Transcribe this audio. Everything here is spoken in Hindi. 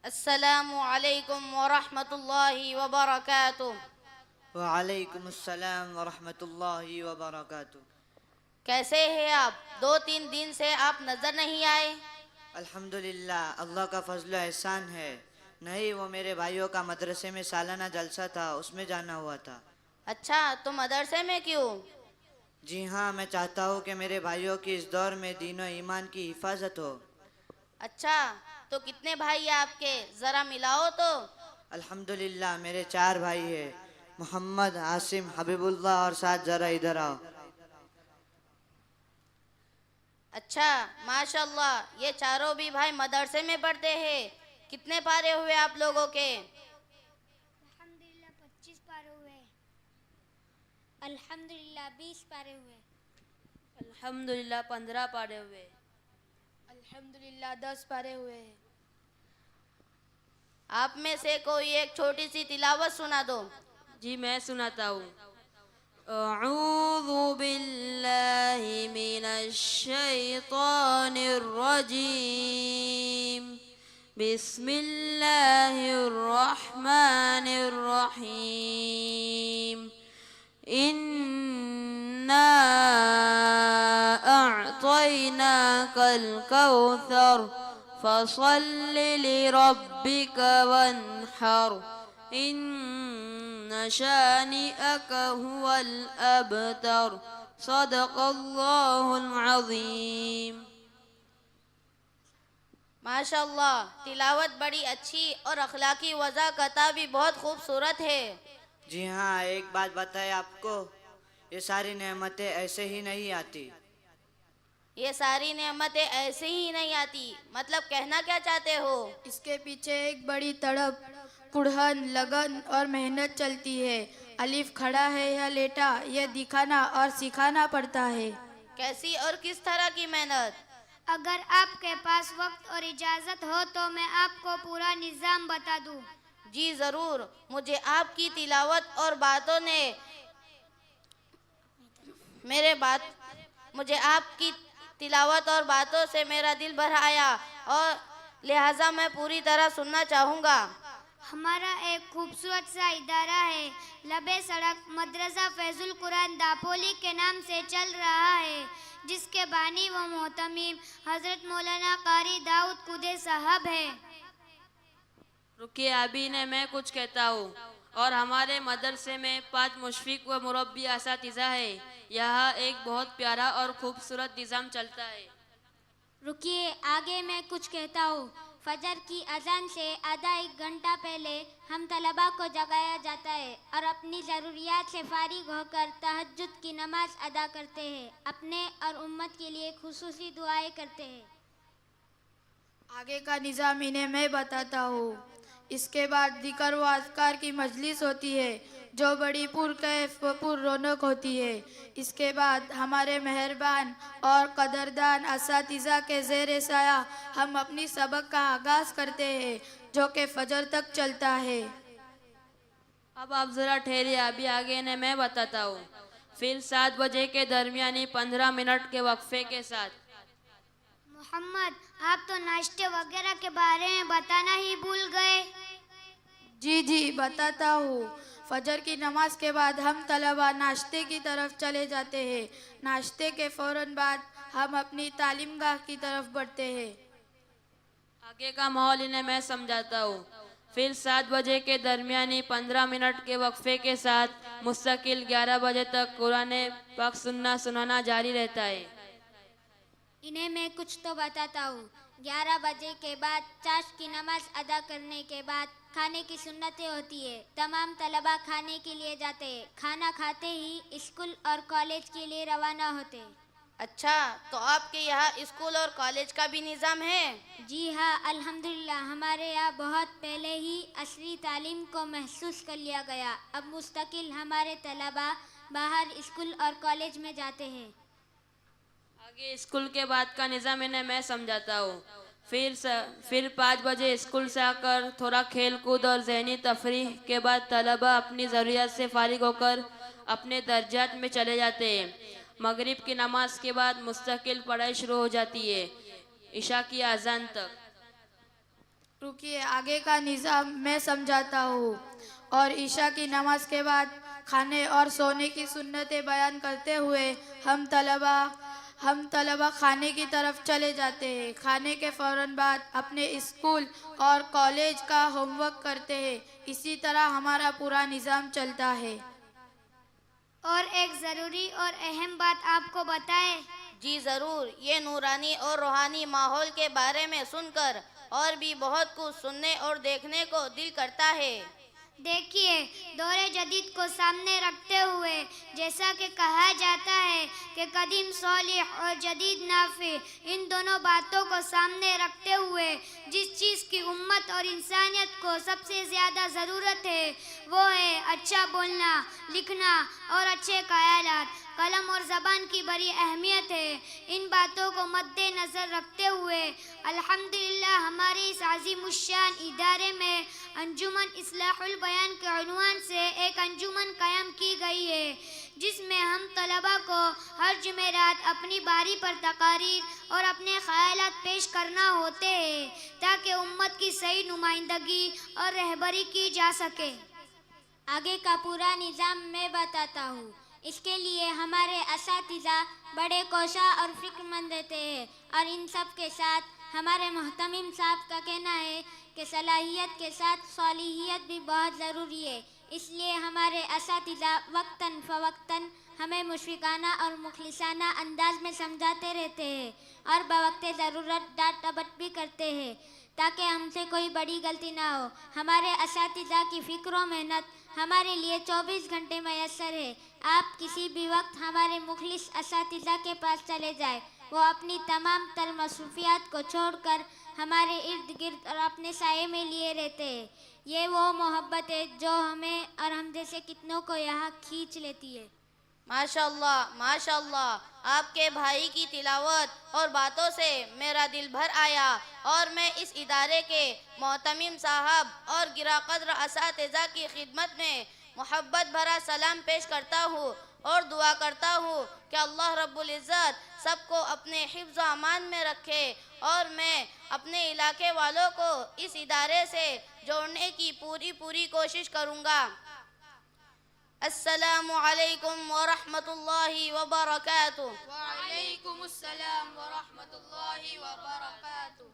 अस्सलामु अलैकुम वरहमतुल्लाहि वबरकातुह। वालेकुम अस्सलाम वरहमतुल्लाहि वबरकातुह। कैसे हैं आप? 2-3 दिन से आप नजर नहीं आए। अल्हम्दुलिल्लाह, अल्लाह का फजल एहसान है। नहीं, वो मेरे भाइयों का मदरसे में सालाना जलसा था, उसमें जाना हुआ था। अच्छा, तो मदरसे में क्यों? जी हाँ, मैं चाहता हूँ कि मेरे भाइयों की इस दौर में दीन और ईमान की हिफाजत हो। अच्छा, तो कितने भाई हैं आपके? जरा मिलाओ तो। अल्हम्दुलिल्लाह, मेरे 4 भाई हैं, मोहम्मद, आसिम, हबीबुल्लाह और साथ जरा इधर आओ। अच्छा, माशाल्लाह, ये चारों भी भाई मदरसे में पढ़ते हैं। कितने पारे हुए आप लोगों के? अल्हम्दुलिल्लाह 25 पारे हुए। अल्हम्दुलिल्लाह 20 पारे हुए। अल्हम्दुलिल्लाह 15 पारे हुए। अल्हम्दुलिल्लाह 10 पारे हुए हैं। आप में से कोई एक छोटी सी तिलावत सुना दो। जी मैं सुनाता हूँ। अऊज़ु बिल्लाहि मिनश शैतानिर रजीम। बिस्मिल्लाहिर रहमानिर रहीम। इन्ना अअतैनाकल कौसर फसल्लि लिरब्बिक वन्हर। इन्न शानिअक हुवल अबतर। सदक़ल्लाहुल अज़ीम। माशाल्लाह, तिलावत बड़ी अच्छी और अखलाकी वज़ाकता भी बहुत खूबसूरत है। जी हाँ, एक बात बताए आपको, ये सारी नेमतें ऐसे ही नहीं आती। ये सारी नेमतें ऐसे ही नहीं आती, मतलब कहना क्या चाहते हो? इसके पीछे एक बड़ी तड़प, कुड़हन, लगन और मेहनत चलती है। अलिफ खड़ा है या लेटा, यह दिखाना और सिखाना पड़ता है। कैसी और किस तरह की मेहनत? अगर आपके पास वक्त और इजाज़त हो तो मैं आपको पूरा निज़ाम बता दूं। जी ज़रूर, मुझे आपकी तिलावत और बातों ने मेरे बात मुझे आपकी तिलावत और बातों से मेरा दिल भर आया और लिहाजा मैं पूरी तरह सुनना चाहूँगा। हमारा एक खूबसूरत सा इदारा है, लबे सड़क मदरसा फैजुल कुरान दापोली के नाम से चल रहा है, जिसके बानी व मोहतमीम हज़रत मौलाना कारी दाऊद कुदे साहब है। रुकिए, अभी ने मैं कुछ कहता हूँ। और हमारे मदरसे में 5 मुशफ़िक व मुरब्बी असातिज़ा है। यहाँ एक बहुत प्यारा और खूबसूरत निज़ाम चलता है। रुकिए, आगे मैं कुछ कहता हूँ। फजर की अजान से आधा 1 घंटा पहले हम तलबा को जगाया जाता है और अपनी ज़रूरियात से फारिग होकर तहज्जुद की नमाज अदा करते हैं। अपने और उम्मत के लिए खुसूसी दुआएं करते हैं। आगे का निज़ाम इन्हें मैं बताता हूँ। इसके बाद जिक्र व अज़कार की मजलिस होती है, जो बड़ी पुरकैफ व पुर रौनक होती है। इसके बाद हमारे मेहरबान और कदरदान असातिज़ा के ज़ेर साया हम अपनी सबक का आगाज़ करते हैं, जो कि फजर तक चलता है। अब आप ज़रा ठहरिए, अभी आगे ने मैं बताता हूँ। फिर 7 बजे के दरमियानी 15 मिनट के वक्फे के साथ। मोहम्मद, आप तो नाश्ते वगैरह के बारे में बताना ही भूल गए। जी बताता हूँ। फजर की नमाज के बाद हम तलबा नाश्ते की तरफ चले जाते हैं। नाश्ते के फ़ौरन बाद हम अपनी तालीमगाह की तरफ बढ़ते हैं। आगे का माहौल इन्हें मैं समझाता हूँ। फिर 7 बजे के दरमियानी 15 मिनट के वक्फे के साथ मुस्तकिल 11 बजे तक कुरान पाक सुनाना जारी रहता है। इन्हें मैं कुछ तो बताता हूँ। 11 बजे के बाद चाश की नमाज अदा करने के बाद खाने की सुन्नतें होती है। तमाम तलबा खाने के लिए जाते हैं। खाना खाते ही स्कूल और कॉलेज के लिए रवाना होते हैं। अच्छा, तो आपके यहाँ स्कूल और कॉलेज का भी निज़ाम है? जी हाँ, अल्हम्दुलिल्लाह हमारे यहाँ बहुत पहले ही असली तालीम को महसूस कर लिया गया। अब मुस्तकिल हमारे तलबा बाहर स्कूल और कॉलेज में जाते हैं। आगे स्कूल के बाद का निज़ाम इन्हें मैं समझाता हूँ। फिर 5 बजे स्कूल से आकर थोड़ा खेल कूद और जहनी तफरीह के बाद तलबा अपनी ज़रूरियात से फारिग होकर अपने दर्जात में चले जाते हैं। मगरिब की नमाज के बाद मुस्तकिल पढ़ाई शुरू हो जाती है इशा की अजान तक। रुकिए, आगे का निज़ाम मैं समझाता हूँ। और ईशा की नमाज के बाद खाने और सोने की सुन्नतें बयान करते हुए हम तलबा खाने की तरफ चले जाते हैं। खाने के फ़ौरन बाद अपने स्कूल और कॉलेज का होमवर्क करते हैं। इसी तरह हमारा पूरा निज़ाम चलता है। और एक ज़रूरी और अहम बात आपको बताएं। जी ज़रूर, ये नूरानी और रूहानी माहौल के बारे में सुनकर और भी बहुत कुछ सुनने और देखने को दिल करता है। देखिए, दौरे जदीद को सामने रखते हुए जैसा कि कहा जाता है कि कदीम सॉलिह और जदीद नाफे, इन दोनों बातों को सामने रखते हुए जिस चीज़ की उम्मत और इंसानियत को सबसे ज़्यादा ज़रूरत है वो है अच्छा बोलना, लिखना और अच्छे ख़यालात। कलम और ज़बान की बड़ी अहमियत है। इन बातों को मद्देनज़र रखते हुए अल्हम्दुलिल्लाह हमारे इस अज़ीमुश्शान इदारे में अंजुमन इस्लाहुल बयान के उन्वान से एक अंजुमन कायम की गई है, जिसमें हम तलबा को हर जुमेरात अपनी बारी पर तकारीर और अपने ख़यालात पेश करना होते हैं ताकि उम्मत की सही नुमाइंदगी और रहबरी की जा सके। आगे का पूरा निज़ाम मैं बताता हूँ। इसके लिए हमारे असातिज़ा बड़े कोशा और फ़िक्रमंद रहते हैं और इन सब के साथ हमारे मोहतमिम साहब का कहना है कि सलाहियत के साथ सालिहियत भी बहुत ज़रूरी है। इसलिए हमारे असातिज़ा वक्तन फ़वक्तन हमें मुशफ़िकाना और मुखलिसाना अंदाज में समझाते रहते हैं और बवक्ते ज़रूरत डांट डपट भी करते हैं ताकि हमसे कोई बड़ी गलती ना हो। हमारे असातिज़ा की फ़िक्र और मेहनत हमारे लिए 24 घंटे मैसर है। आप किसी भी वक्त हमारे मुखलिस असातिज़ा के पास चले जाए, वो अपनी तमाम तर मसरूफियात को छोड़कर हमारे इर्द गिर्द और अपने साये में लिए रहते हैं। ये वो मोहब्बत है जो हमें और हम जैसे कितनों को यहाँ खींच लेती है। माशाल्लाह माशाल्लाह, आपके भाई की तिलावत और बातों से मेरा दिल भर आया और मैं इस इदारे के मोहतमिम साहब और गिरा कद्र असातिज़ा की खिदमत में मोहब्बत भरा सलाम पेश करता हूँ और दुआ करता हूँ कि अल्लाह रब्बुल इज़्ज़त सबको अपने हिफ्ज़ व अमान में रखे और मैं अपने इलाके वालों को इस इदारे से जोड़ने की पूरी कोशिश करूँगा। अस्सलामु अलैकुम व रहमतुल्लाहि व बरकातुहू। वालेकुम अस्सलाम व रहमतुल्लाहि व बरकातुहू।